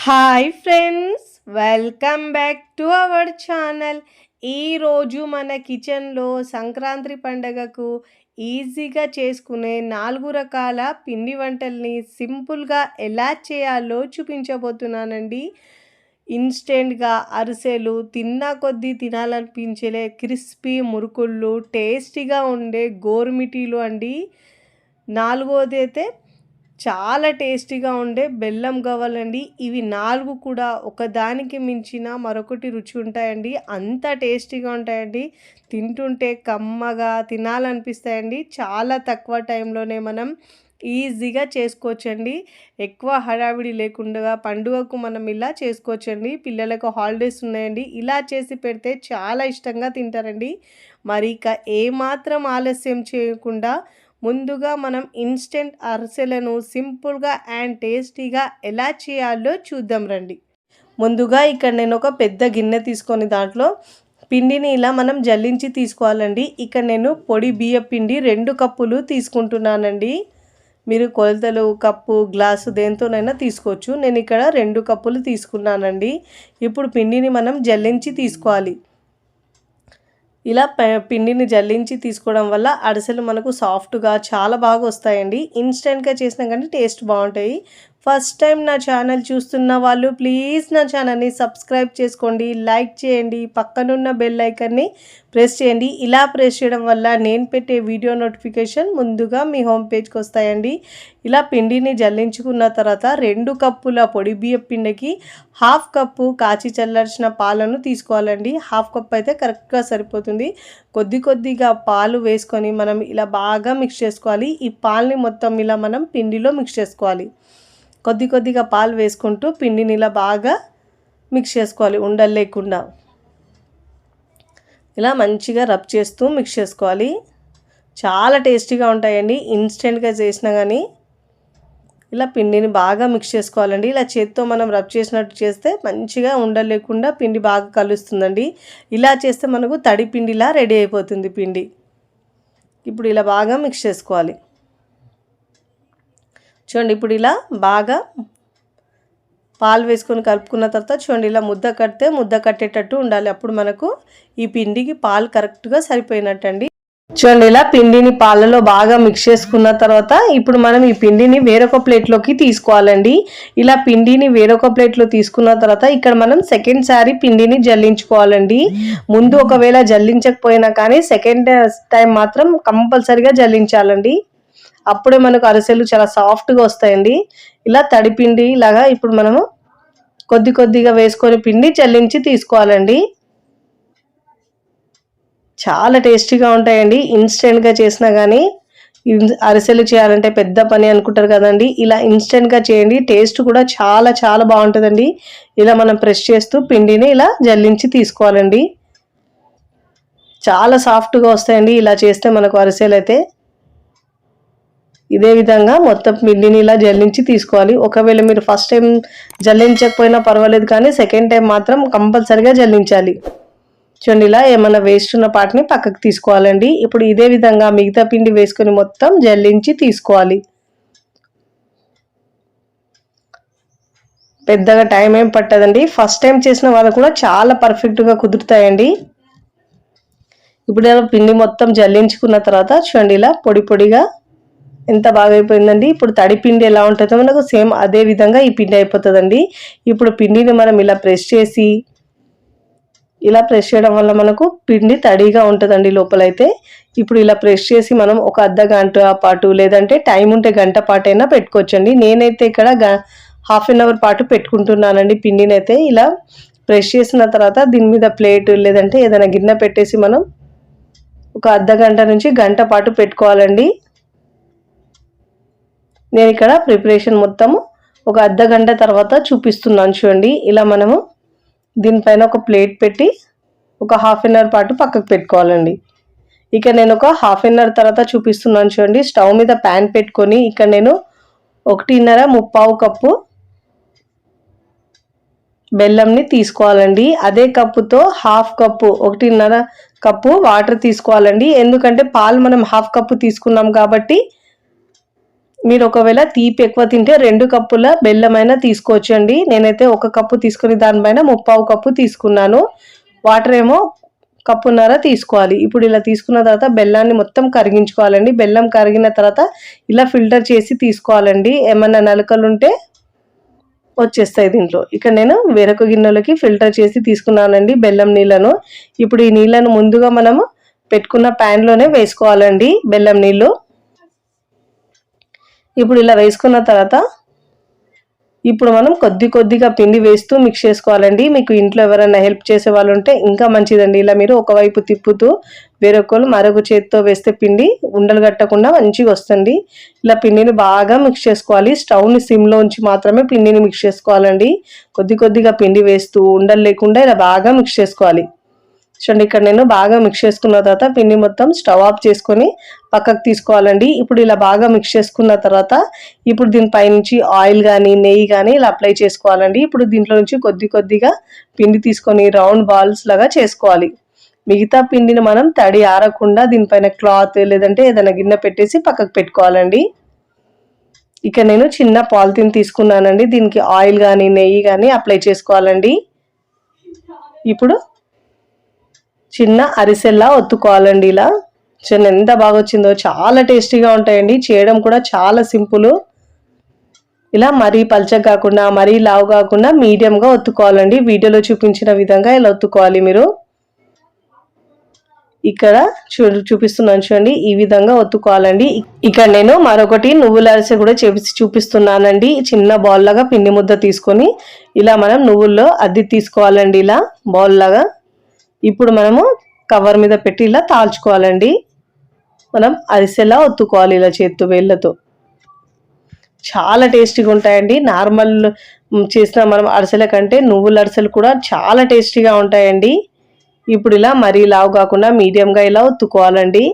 Hi friends, welcome back to our channel. ఈరోజు మన కిచెన్లో సంక్రాంతి పండగకు ఈజీగా చేసుకునే 4 రకాల పిండి వంటల్ని సింపుల్గా ఎలా చేయాలో చూపించబోతున్నానండి. ఇన్స్టెంట్గా అరిసెలు, తిన్నా కొద్దీ తినాలనిపించే క్రిస్పీ మురుకుళ్ళు, టేస్టీగా ఉండే గోరుమిటీలు అండి. నాలుగోది అయితే చాలా టేస్టీగా ఉండే బెల్లం గవ్వలండి. ఇవి 4 కూడా ఒకదానికి మించిన మరొకటి రుచి ఉంటాయండి. అంత టేస్టీగా ఉంటాయండి. తింటుంటే కమ్మగా తినాలనిపిస్తాయండి. చాలా తక్కువ టైంలోనే మనం ఈజీగా చేసుకోవచ్చండి. ఎక్కువ హడావిడి లేకుండా పండుగకు మనం ఇలా చేసుకోవచ్చండి. పిల్లలకు హాలిడేస్ ఉన్నాయండి, ఇలా చేసి పెడితే చాలా ఇష్టంగా తింటారండి. మరి ఇక ఏమాత్రం ఆలస్యం చేయకుండా ముందుగా మనం ఇన్స్టెంట్ అరిసెలను సింపుల్గా అండ్ టేస్టీగా ఎలా చేయాలో చూద్దాం రండి. ముందుగా ఇక్కడ నేను ఒక పెద్ద గిన్నె తీసుకొని దాంట్లో పిండిని ఇలా మనం జల్లించి తీసుకోవాలండి. ఇక్కడ నేను పొడి బియ్య పిండి 2 కప్పులు తీసుకుంటున్నానండి. మీరు కొలతలు కప్పు, గ్లాసు దేంతోనైనా తీసుకోవచ్చు. నేను ఇక్కడ 2 కప్పులు తీసుకున్నానండి. ఇప్పుడు పిండిని మనం జల్లించి తీసుకోవాలి. ఇలా పిండిని జల్లించి తీసుకోవడం వల్ల అరిసెలు మనకు సాఫ్ట్గా చాలా బాగా వస్తాయండి. ఇన్స్టెంట్గా చేసినా కానీ టేస్ట్ బాగుంటాయి. ఫస్ట్ టైం నా ఛానల్ చూస్తున్న వాళ్ళు ప్లీజ్ నా ఛానల్ని సబ్స్క్రైబ్ చేసుకోండి, లైక్ చేయండి, పక్కనున్న బెల్ ఐకాన్ని ప్రెస్ చేయండి. ఇలా ప్రెస్ చేయడం వల్ల నేను పెట్టే వీడియో నోటిఫికేషన్ ముందుగా మీ హోమ్ పేజ్కి వస్తాయండి. ఇలా పిండిని జల్లించుకున్న తర్వాత 2 కప్పుల పొడి బియ్యం పిండికి 1/2 కప్పు కాచి చల్లార్చిన పాలను తీసుకోవాలండి. 1/2 కప్ అయితే కరెక్ట్గా సరిపోతుంది. కొద్దిగా పాలు వేసుకొని మనం ఇలా బాగా మిక్స్ చేసుకోవాలి. ఈ పాలని మొత్తం ఇలా మనం పిండిలో మిక్స్ చేసుకోవాలి. కొద్దిగా పాలు వేసుకుంటూ పిండిని ఇలా బాగా మిక్స్ చేసుకోవాలి, ఉండలు లేకుండా. ఇలా మంచిగా రబ్ చేస్తూ మిక్స్ చేసుకోవాలి. చాలా టేస్టీగా ఉంటాయండి. ఇన్స్టెంట్గా చేసినా కానీ ఇలా పిండిని బాగా మిక్స్ చేసుకోవాలండి. ఇలా చేత్తో మనం రబ్ చేసినట్టు చేస్తే మంచిగా ఉండలు లేకుండా పిండి బాగా కలుస్తుందండి. ఇలా చేస్తే మనకు తడి పిండిలా రెడీ అయిపోతుంది పిండి. ఇప్పుడు ఇలా బాగా మిక్స్ చేసుకోవాలి. చూడండి, ఇప్పుడు ఇలా బాగా పాలు వేసుకొని కలుపుకున్న తర్వాత చూడండి, ఇలా ముద్ద కట్టేటట్టు ఉండాలి. అప్పుడు మనకు ఈ పిండికి పాలు కరెక్ట్గా సరిపోయినట్టు అండి. చూడండి, ఇలా పిండిని పాలలో బాగా మిక్స్ చేసుకున్న తర్వాత ఇప్పుడు మనం ఈ పిండిని వేరొక ప్లేట్లోకి తీసుకోవాలండి. ఇలా పిండిని వేరొక ప్లేట్లో తీసుకున్న తర్వాత ఇక్కడ మనం సెకండ్ సారి పిండిని జల్లించుకోవాలండి. ముందు ఒకవేళ జల్లించకపోయినా కానీ సెకండ్ టైం మాత్రం కంపల్సరీగా జల్లించాలండి. అప్పుడే మనకు అరిసెలు చాలా సాఫ్ట్గా వస్తాయండి. ఇలా తడిపిండి లాగా ఇప్పుడు మనము కొద్దిగా వేసుకొని పిండి జల్లించి తీసుకోవాలండి. చాలా టేస్టీగా ఉంటాయండి. ఇన్స్టెంట్గా చేసినా కానీ అరిసెలు చేయాలంటే పెద్ద పని అనుకుంటారు కదండి. ఇలా ఇన్స్టెంట్గా చేయండి, టేస్ట్ కూడా చాలా బాగుంటుందండి. ఇలా మనం ప్రెస్ చేస్తూ పిండిని ఇలా జల్లించి తీసుకోవాలండి. చాలా సాఫ్ట్గా వస్తాయండి ఇలా చేస్తే మనకు అరిసెలు అయితే. ఇదే విధంగా మొత్తం పిండిని ఇలా జల్లించి తీసుకోవాలి. ఒకవేళ మీరు ఫస్ట్ టైం జల్లించకపోయినా పర్వాలేదు, కానీ సెకండ్ టైం మాత్రం కంపల్సరీగా జల్లించాలి. చూడండి, ఇలా ఏమైనా వేస్ట్ ఉన్న పార్ట్ని పక్కకు తీసుకోవాలండి. ఇప్పుడు ఇదే విధంగా మిగతా పిండి వేసుకొని మొత్తం జల్లించి తీసుకోవాలి. పెద్దగా టైం ఏం పట్టదండి. ఫస్ట్ టైం చేసిన వాళ్ళు కూడా చాలా పర్ఫెక్ట్గా కుదురుతాయండి. ఇప్పుడు ఇలా పిండి మొత్తం జల్లించుకున్న తర్వాత చూడండి, ఇలా పొడిగా ఎంత బాగా అయిపోయిందండి. ఇప్పుడు తడి పిండి ఎలా ఉంటుందో మనకు సేమ్ అదే విధంగా ఈ పిండి అయిపోతుందండి. ఇప్పుడు పిండిని మనం ఇలా ప్రెస్ చేయడం వల్ల మనకు పిండి తడిగా ఉంటుందండి లోపలైతే. ఇప్పుడు ఇలా ప్రెస్ చేసి మనం ఒక అర్ధ గంట పాటు లేదంటే టైం ఉంటే గంట పాటైనా పెట్టుకోవచ్చండి. నేనైతే ఇక్కడ ½ an hour పాటు పెట్టుకుంటున్నానండి పిండిని అయితే. ఇలా ప్రెస్ చేసిన తర్వాత దీని మీద ప్లేట్ లేదంటే ఏదైనా గిన్నె పెట్టేసి మనం ఒక అర్ధ గంట నుంచి గంట పాటు పెట్టుకోవాలండి. నేను ఇక్కడ ప్రిపరేషన్ మొత్తము ఒక అర్ధ గంట తర్వాత చూపిస్తున్నాను చూడండి. ఇలా మనము దీనిపైన ఒక ప్లేట్ పెట్టి ఒక ½ an hour పాటు పక్కకు పెట్టుకోవాలండి. ఇక నేను ఒక ½ an hour తర్వాత చూపిస్తున్నాను చూడండి. స్టవ్ మీద ప్యాన్ పెట్టుకొని ఇక్కడ నేను 1.5 కప్పు బెల్లంని తీసుకోవాలండి. అదే కప్పుతో 1/2 కప్పు 1.5 కప్పు వాటర్ తీసుకోవాలండి. ఎందుకంటే పాలు మనం 1/2 కప్పు తీసుకున్నాం కాబట్టి మీరు ఒకవేళ తీపి ఎక్కువ తింటే 2 కప్పుల బెల్లమైనా తీసుకోవచ్చండి. నేనైతే 1 కప్పు తీసుకుని దానిపైన 3/4 కప్పు తీసుకున్నాను. వాటర్ ఏమో కప్పున్నర తీసుకోవాలి. ఇప్పుడు ఇలా తీసుకున్న తర్వాత బెల్లాన్ని మొత్తం కరిగించుకోవాలండి. బెల్లం కరిగిన తర్వాత ఇలా ఫిల్టర్ చేసి తీసుకోవాలండి. ఏమన్నా నలకలుంటే వచ్చేస్తాయి దీంట్లో. ఇక్కడ నేను వేరొక గిన్నెలోకి ఫిల్టర్ చేసి తీసుకున్నానండి బెల్లం నీళ్ళను. ఇప్పుడు ఈ నీళ్ళను ముందుగా మనము పెట్టుకున్న ప్యాన్లోనే వేసుకోవాలండి బెల్లం నీళ్ళు. ఇప్పుడు ఇలా వేసుకున్న తర్వాత ఇప్పుడు మనం కొద్దిగా పిండి వేస్తూ మిక్స్ చేసుకోవాలండి. మీకు ఇంట్లో ఎవరైనా హెల్ప్ చేసే వాళ్ళు ఉంటే ఇంకా మంచిదండి. ఇలా మీరు ఒకవైపు తిప్పుతూ వేరొకరు మరొక చేతితో వేస్తే పిండి ఉండలు కట్టకుండా మంచిగా వస్తుంది. ఇలా పిండిని బాగా మిక్స్ చేసుకోవాలి. స్టవ్ని సిమ్లో ఉంచి మాత్రమే పిండిని మిక్స్ చేసుకోవాలండి. కొద్దిగా పిండి వేస్తూ ఉండలు లేకుండా ఇలా బాగా మిక్స్ చేసుకోవాలి. చూడండి, ఇక్కడ నేను బాగా మిక్స్ చేసుకున్న తర్వాత పిండి మొత్తం స్టవ్ ఆఫ్ చేసుకొని పక్కకు తీసుకోవాలండి. ఇప్పుడు ఇలా బాగా మిక్స్ చేసుకున్న తర్వాత ఇప్పుడు దీనిపై నుంచి ఆయిల్ కానీ నెయ్యి కానీ ఇలా అప్లై చేసుకోవాలండి. ఇప్పుడు దీంట్లో నుంచి కొద్దిగా పిండి తీసుకొని రౌండ్ బాల్స్ లాగా చేసుకోవాలి. మిగతా పిండిని మనం తడి ఆరకుండా దీనిపైన క్లాత్ లేదంటే ఏదైనా గిన్నె పెట్టేసి పక్కకు పెట్టుకోవాలండి. ఇక నేను చిన్న పాలిథిన్ తీసుకున్నానండి. దీనికి ఆయిల్ కానీ నెయ్యి కానీ అప్లై చేసుకోవాలండి. ఇప్పుడు చిన్న అరిసెల్లా ఒత్తుకోవాలండి. ఇలా చూడండి ఎంత బాగా వచ్చిందో, చాలా టేస్టీగా ఉంటాయండి. చేయడం కూడా చాలా సింపుల్. ఇలా మరీ పల్చగా కాకుండా మరీ లావు కాకుండా మీడియంగా ఒత్తుకోవాలండి. వీడియోలో చూపించిన విధంగా ఇలా ఒత్తుకోవాలి మీరు. ఇక్కడ చూపిస్తున్నాను చూడండి, ఈ విధంగా ఒత్తుకోవాలండి. ఇక్కడ నేను మరొకటి నువ్వుల అరిసె కూడా చూపిస్తున్నానండి. చిన్న బాల్ లాగా పిండి ముద్ద తీసుకొని ఇలా మనం నువ్వుల్లో అద్ది తీసుకోవాలండి. ఇలా బాల్ లాగా ఇప్పుడు మనము కవర్ మీద పెట్టి ఇలా తాల్చుకోవాలండి. మనం అరిసెలా ఒత్తుకోవాలి ఇలా చేత్తో వేళ్ళతో. చాలా టేస్టీగా ఉంటాయండి. నార్మల్ చేసిన మనం అరిసెల కంటే నువ్వుల అరిసెలు కూడా చాలా టేస్టీగా ఉంటాయండి. ఇప్పుడు ఇలా మరీ లావు కాకుండా మీడియంగా ఇలా ఒత్తుకోవాలండి.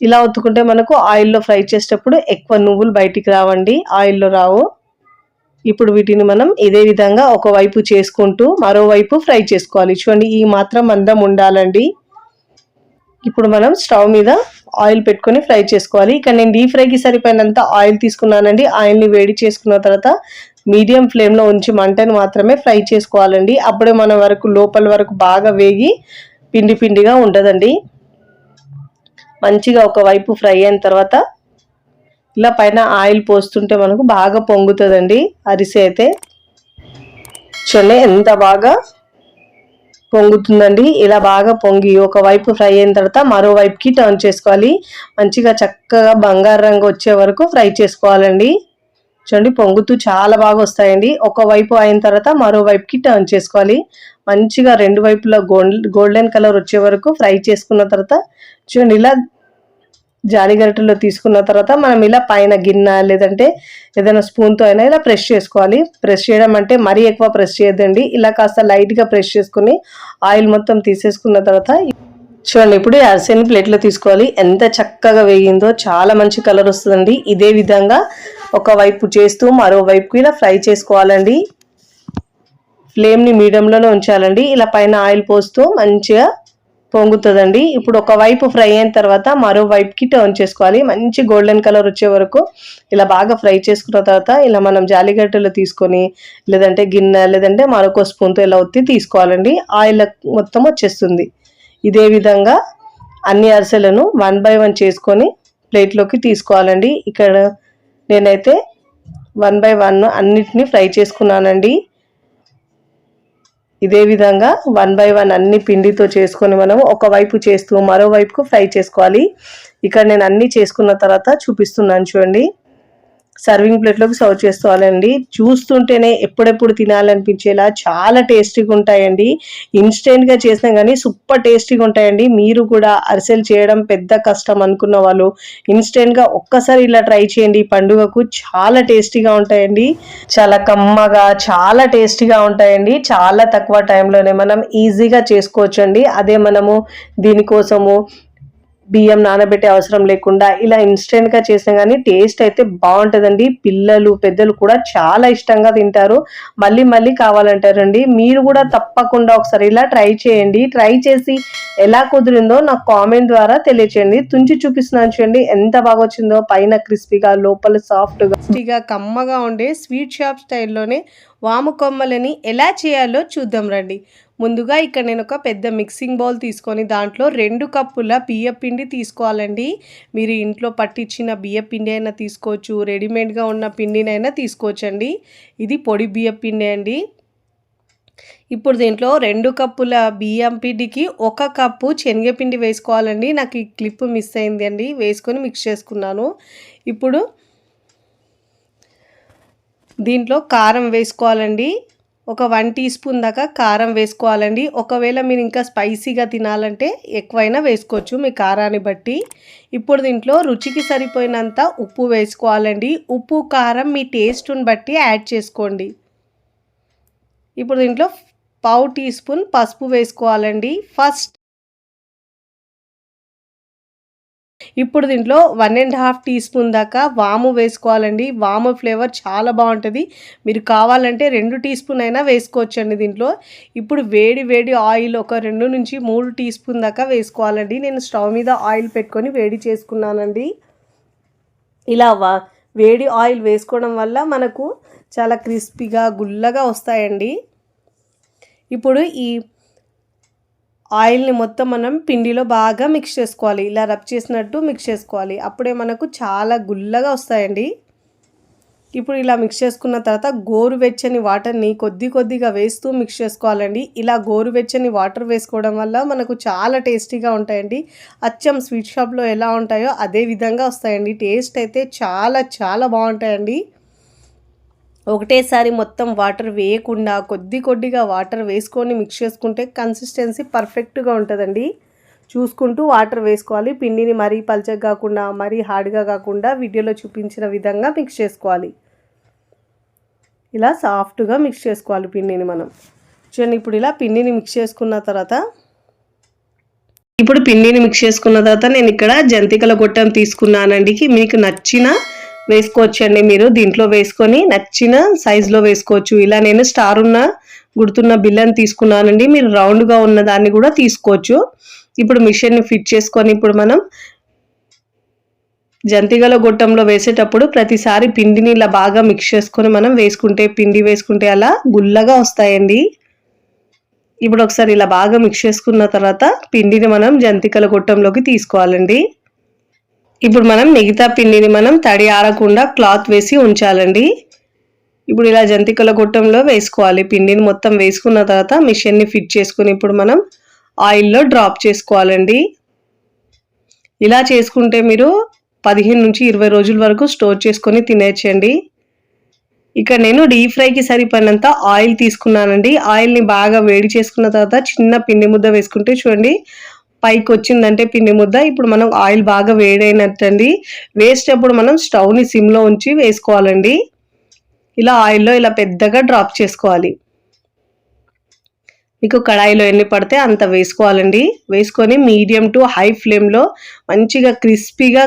ఇలా ఒత్తుకుంటే మనకు ఆయిల్లో ఫ్రై చేసేటప్పుడు ఎక్కువ నువ్వులు బయటికి రావండి, ఆయిల్లో రావు. ఇప్పుడు వీటిని మనం ఇదే విధంగా ఒకవైపు చేసుకుంటూ మరోవైపు ఫ్రై చేసుకోవాలి. చూడండి, ఈ మాత్రం మందం ఉండాలండి. ఇప్పుడు మనం స్టవ్ మీద ఆయిల్ పెట్టుకొని ఫ్రై చేసుకోవాలి. ఇక్కడ నేను డీప్ ఫ్రైకి సరిపోయినంత ఆయిల్ తీసుకున్నానండి. ఆయిల్ని వేడి చేసుకున్న తర్వాత మీడియం ఫ్లేమ్లో ఉంచి మంటను మాత్రమే ఫ్రై చేసుకోవాలండి. అప్పుడే మన వరకు లోపల వరకు బాగా వేగి పిండిగా ఉండదండి. మంచిగా ఒకవైపు ఫ్రై అయిన తర్వాత ఇలా పైన ఆయిల్ పోస్తుంటే మనకు బాగా పొంగుతుందండి అరిసె అయితే. చూడండి ఎంత బాగా పొంగుతుందండి. ఇలా బాగా పొంగి ఒకవైపు ఫ్రై అయిన తర్వాత మరోవైపుకి టర్న్ చేసుకోవాలి. మంచిగా చక్కగా బంగారు రంగు వచ్చే వరకు ఫ్రై చేసుకోవాలండి. చూడండి, పొంగుతూ చాలా బాగా వస్తాయండి. ఒకవైపు అయిన తర్వాత మరోవైపుకి టర్న్ చేసుకోవాలి. మంచిగా రెండు వైపులా గోల్డెన్ కలర్ వచ్చే వరకు ఫ్రై చేసుకున్న తర్వాత చూడండి, ఇలా జాలి గరిటెలో తీసుకున్న తర్వాత మనం ఇలా పైన గిన్నె లేదంటే ఏదైనా స్పూన్తో అయినా ఇలా ప్రెస్ చేసుకోవాలి. ప్రెస్ చేయడం అంటే మరీ ఎక్కువ ప్రెస్ చేయొద్దండి. ఇలా కాస్త లైట్గా ప్రెస్ చేసుకుని ఆయిల్ మొత్తం తీసేసుకున్న తర్వాత చూడండి, ఇప్పుడు అరిసెని ప్లేట్లో తీసుకోవాలి. ఎంత చక్కగా వేగిందో, చాలా మంచి కలర్ వస్తుందండి. ఇదే విధంగా ఒకవైపు చేస్తూ మరోవైపుకి ఇలా ఫ్రై చేసుకోవాలండి. ఫ్లేమ్ని మీడియంలోనే ఉంచాలండి. ఇలా పైన ఆయిల్ పోస్తూ మంచిగా పొంగుతుందండి. ఇప్పుడు ఒకవైపు ఫ్రై అయిన తర్వాత మరోవైపుకి టర్న్ చేసుకోవాలి. మంచి గోల్డెన్ కలర్ వచ్చే వరకు ఇలా బాగా ఫ్రై చేసుకున్న తర్వాత ఇలా మనం జాలిగడ్డలు తీసుకొని లేదంటే గిన్నె లేదంటే మరొక స్పూన్తో ఇలా ఒత్తి తీసుకోవాలండి. ఆయిల్ మొత్తం వచ్చేస్తుంది. ఇదే విధంగా అన్ని అరిసెలను 1 by 1 చేసుకొని ప్లేట్లోకి తీసుకోవాలండి. ఇక్కడ నేనైతే 1 by 1 అన్నిటినీ ఫ్రై చేసుకున్నానండి. ఇదే విధంగా 1 by 1 అన్ని పిండితో చేసుకొని మనం ఒకవైపు చేస్తూ మరోవైపుకు ఫ్రై చేసుకోవాలి. ఇక్కడ నేను అన్ని చేసుకున్న తర్వాత చూపిస్తున్నాను చూడండి. సర్వింగ్ ప్లేట్లోకి సర్వ్ చేసుకోవాలండి. చూస్తుంటేనే ఎప్పుడెప్పుడు తినాలనిపించేలా చాలా టేస్టీగా ఉంటాయండి. ఇన్స్టెంట్గా చేసినా కానీ సూపర్ టేస్టీగా ఉంటాయండి. మీరు కూడా అరిసెలు చేయడం పెద్ద కష్టం అనుకున్న వాళ్ళు ఇన్స్టెంట్గా ఒక్కసారి ఇలా ట్రై చేయండి. పండుగకు చాలా టేస్టీగా ఉంటాయండి. చాలా కమ్మగా చాలా టేస్టీగా ఉంటాయండి. చాలా తక్కువ టైంలోనే మనం ఈజీగా చేసుకోవచ్చండి. అదే మనము దీనికోసము బియ్యం నానబెట్టే అవసరం లేకుండా ఇలా ఇన్స్టెంట్గా చేసినా కానీ టేస్ట్ అయితే బాగుంటుందండి. పిల్లలు పెద్దలు కూడా చాలా ఇష్టంగా తింటారు, మళ్ళీ మళ్ళీ కావాలంటారండి. మీరు కూడా తప్పకుండా ఒకసారి ఇలా ట్రై చేయండి. ట్రై చేసి ఎలా కుదిరిందో నాకు కామెంట్ ద్వారా తెలియచేయండి. తుంచి చూపిస్తున్నాను చూడండి ఎంత బాగా వచ్చిందో. పైన క్రిస్పీగా, లోపల సాఫ్ట్గా కమ్మగా ఉండే స్వీట్ షాప్ స్టైల్లోనే వాము కొమ్మలని ఎలా చేయాలో చూద్దాం రండి. ముందుగా ఇక్కడ నేను ఒక పెద్ద మిక్సింగ్ బౌల్ తీసుకొని దాంట్లో 2 కప్పుల బియ్యపిండి తీసుకోవాలండి. మీరు ఇంట్లో పట్టించిన బియ్యపిండి అయినా తీసుకోవచ్చు, రెడీమేడ్గా ఉన్న పిండినైనా తీసుకోవచ్చండి. ఇది పొడి బియ్యపిండి అండి. ఇప్పుడు దీంట్లో 2 కప్పుల బియ్యం పిండికి 1 కప్పు శనగపిండి వేసుకోవాలండి. నాకు ఈ క్లిప్ మిస్ అయింది అండి, వేసుకొని మిక్స్ చేసుకున్నాను. ఇప్పుడు దీంట్లో కారం వేసుకోవాలండి. ఒక 1 టీ స్పూన్ దాకా కారం వేసుకోవాలండి. ఒకవేళ మీరు ఇంకా స్పైసీగా తినాలంటే ఎక్కువైనా వేసుకోవచ్చు మీ కారాన్ని బట్టి. ఇప్పుడు దీంట్లో రుచికి సరిపోయినంత ఉప్పు వేసుకోవాలండి. ఉప్పు కారం మీ టేస్ట్ని బట్టి యాడ్ చేసుకోండి. ఇప్పుడు దీంట్లో 1/2 టీ స్పూన్ పసుపు వేసుకోవాలండి. ఇప్పుడు దీంట్లో 1.5 టీ స్పూన్ దాకా వాము వేసుకోవాలండి. వాము ఫ్లేవర్ చాలా బాగుంటుంది. మీరు కావాలంటే 2 టీ స్పూన్ అయినా వేసుకోవచ్చండి దీంట్లో. ఇప్పుడు వేడి ఆయిల్ ఒక 2 నుంచి 3 టీ స్పూన్ దాకా వేసుకోవాలండి. నేను స్టవ్ మీద ఆయిల్ పెట్టుకొని వేడి చేసుకున్నానండి. ఇలా వేడి ఆయిల్ వేసుకోవడం వల్ల మనకు చాలా క్రిస్పీగా గుల్లగా వస్తాయండి. ఇప్పుడు ఈ ఆయిల్ని మొత్తం మనం పిండిలో బాగా మిక్స్ చేసుకోవాలి. ఇలా రబ్ చేసినట్టు మిక్స్ చేసుకోవాలి. అప్పుడే మనకు చాలా గుల్లగా వస్తాయండి. ఇప్పుడు ఇలా మిక్స్ చేసుకున్న తర్వాత గోరువెచ్చని వాటర్ని కొద్దిగా వేస్తూ మిక్స్ చేసుకోవాలండి. ఇలా గోరువెచ్చని వాటర్ వేసుకోవడం వల్ల మనకు చాలా టేస్టీగా ఉంటాయండి. అచ్చం స్వీట్ షాప్లో ఎలా ఉంటాయో అదే విధంగా వస్తాయండి. టేస్ట్ అయితే చాలా బాగుంటాయండి. ఒకటేసారి మొత్తం వాటర్ వేయకుండా కొద్దిగా వాటర్ వేసుకొని మిక్స్ చేసుకుంటే కన్సిస్టెన్సీ పర్ఫెక్ట్గా ఉంటుందండి. చూసుకుంటూ వాటర్ వేసుకోవాలి. పిండిని మరీ పల్చగా కాకుండా మరీ హార్డ్గా కాకుండా వీడియోలో చూపించిన విధంగా మిక్స్ చేసుకోవాలి. ఇలా సాఫ్ట్గా మిక్స్ చేసుకోవాలి పిండిని మనం. చూడండి ఇప్పుడు ఇలా పిండిని మిక్స్ చేసుకున్న తర్వాత నేను ఇక్కడ జంతికల గొట్టం తీసుకున్నానండి. మీకు నచ్చిన వేసుకోవచ్చండి. మీరు దీంట్లో వేసుకొని నచ్చిన సైజులో వేసుకోవచ్చు. ఇలా నేను స్టార్ ఉన్న గుర్తున్న బిల్లని తీసుకున్నానండి. మీరు రౌండ్గా ఉన్న దాన్ని కూడా తీసుకోవచ్చు. ఇప్పుడు మిషన్ని ఫిట్ చేసుకొని ఇప్పుడు మనం జంతికల గొట్టంలో వేసేటప్పుడు ప్రతిసారి పిండిని ఇలా బాగా మిక్స్ చేసుకొని మనం పిండి వేసుకుంటే అలా గుల్లగా వస్తాయండి. ఇప్పుడు ఒకసారి ఇలా బాగా మిక్స్ చేసుకున్న తర్వాత పిండిని మనం జంతికల గొట్టంలోకి తీసుకోవాలండి. ఇప్పుడు మనం మిగతా పిండిని మనం తడి ఆరకుండా క్లాత్ వేసి ఉంచాలండి. ఇప్పుడు ఇలా జంతికల గొట్టంలో వేసుకోవాలి. పిండిని మొత్తం వేసుకున్న తర్వాత మిషన్ని ఫిట్ చేసుకుని ఇప్పుడు మనం ఆయిల్లో డ్రాప్ చేసుకోవాలండి. ఇలా చేసుకుంటే మీరు 15 నుంచి 20 రోజుల వరకు స్టోర్ చేసుకొని తినేయచ్చండి. ఇక్కడ నేను డీప్ ఫ్రైకి సరిపడినంత ఆయిల్ తీసుకున్నానండి. ఆయిల్ని బాగా వేడి చేసుకున్న తర్వాత చిన్న పిండి ముద్ద వేసుకుంటే చూడండి పైకి వచ్చిందంటే పిండి ముద్ద. ఇప్పుడు మనం ఆయిల్ బాగా వేడైనట్టండి. వేసేటప్పుడు మనం స్టవ్ని సిమ్లో ఉంచి వేసుకోవాలండి. ఇలా ఆయిల్లో ఇలా పెద్దగా డ్రాప్ చేసుకోవాలి. మీకు కడాయిలో ఎన్ని పడితే అంత వేసుకోవాలండి. వేసుకొని మీడియం టు హై ఫ్లేమ్లో మంచిగా క్రిస్పీగా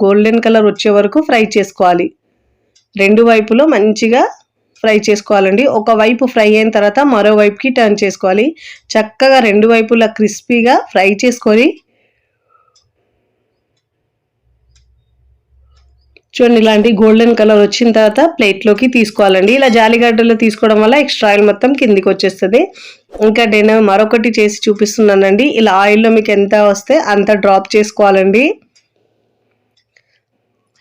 గోల్డెన్ కలర్ వచ్చే వరకు ఫ్రై చేసుకోవాలి. 2 వైపులో మంచిగా ఫ్రై చేసుకోవాలండి. ఒకవైపు ఫ్రై అయిన తర్వాత మరోవైపుకి టర్న్ చేసుకోవాలి. చక్కగా 2 వైపులా క్రిస్పీగా ఫ్రై చేసుకొని చూడండి ఇలాంటి గోల్డెన్ కలర్ వచ్చిన తర్వాత ప్లేట్లోకి తీసుకోవాలండి. ఇలా జాలిగడ్డలో తీసుకోవడం వల్ల ఎక్స్ట్రా ఆయిల్ మొత్తం కిందికి వచ్చేస్తుంది. ఇంకా నేను మరొకటి చేసి చూపిస్తున్నానండి. ఇలా ఆయిల్లో మీకు ఎంత వస్తే అంత డ్రాప్ చేసుకోవాలండి.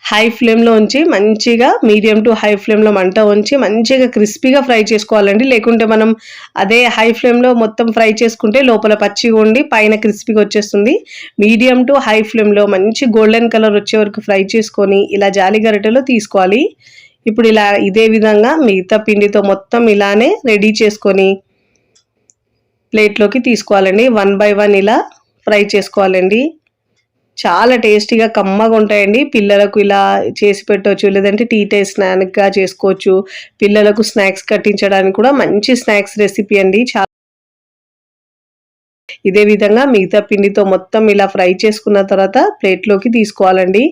హై ఫ్లేమ్లో ఉంచి మంచిగా మీడియం టు హై ఫ్లేమ్లో మంట ఉంచి మంచిగా క్రిస్పీగా ఫ్రై చేసుకోవాలండి. లేకుంటే మనం అదే హై ఫ్లేమ్లో మొత్తం ఫ్రై చేసుకుంటే లోపల పచ్చిగా ఉండి పైన క్రిస్పీగా వచ్చేస్తుంది. మీడియం టు హై ఫ్లేమ్లో మంచి గోల్డెన్ కలర్ వచ్చే వరకు ఫ్రై చేసుకొని ఇలా జాలి గరిటెలో తీసుకోవాలి. ఇప్పుడు ఇలా ఇదే విధంగా మిగతా పిండితో మొత్తం ఇలానే రెడీ చేసుకొని ప్లేట్లోకి తీసుకోవాలండి. 1 by 1 ఇలా ఫ్రై చేసుకోవాలండి. చాలా టేస్టీగా కమ్మగా ఉంటాయండి. పిల్లలకు ఇలా చేసి పెట్టవచ్చు, లేదంటే టీ టైం స్నాక్గా చేసుకోవచ్చు. పిల్లలకు స్నాక్స్ కట్టించడానికి కూడా మంచి స్నాక్స్ రెసిపీ అండి. ఇదే విధంగా మిగతా పిండితో మొత్తం ఇలా ఫ్రై చేసుకున్న తర్వాత ప్లేట్లోకి తీసుకోవాలండి.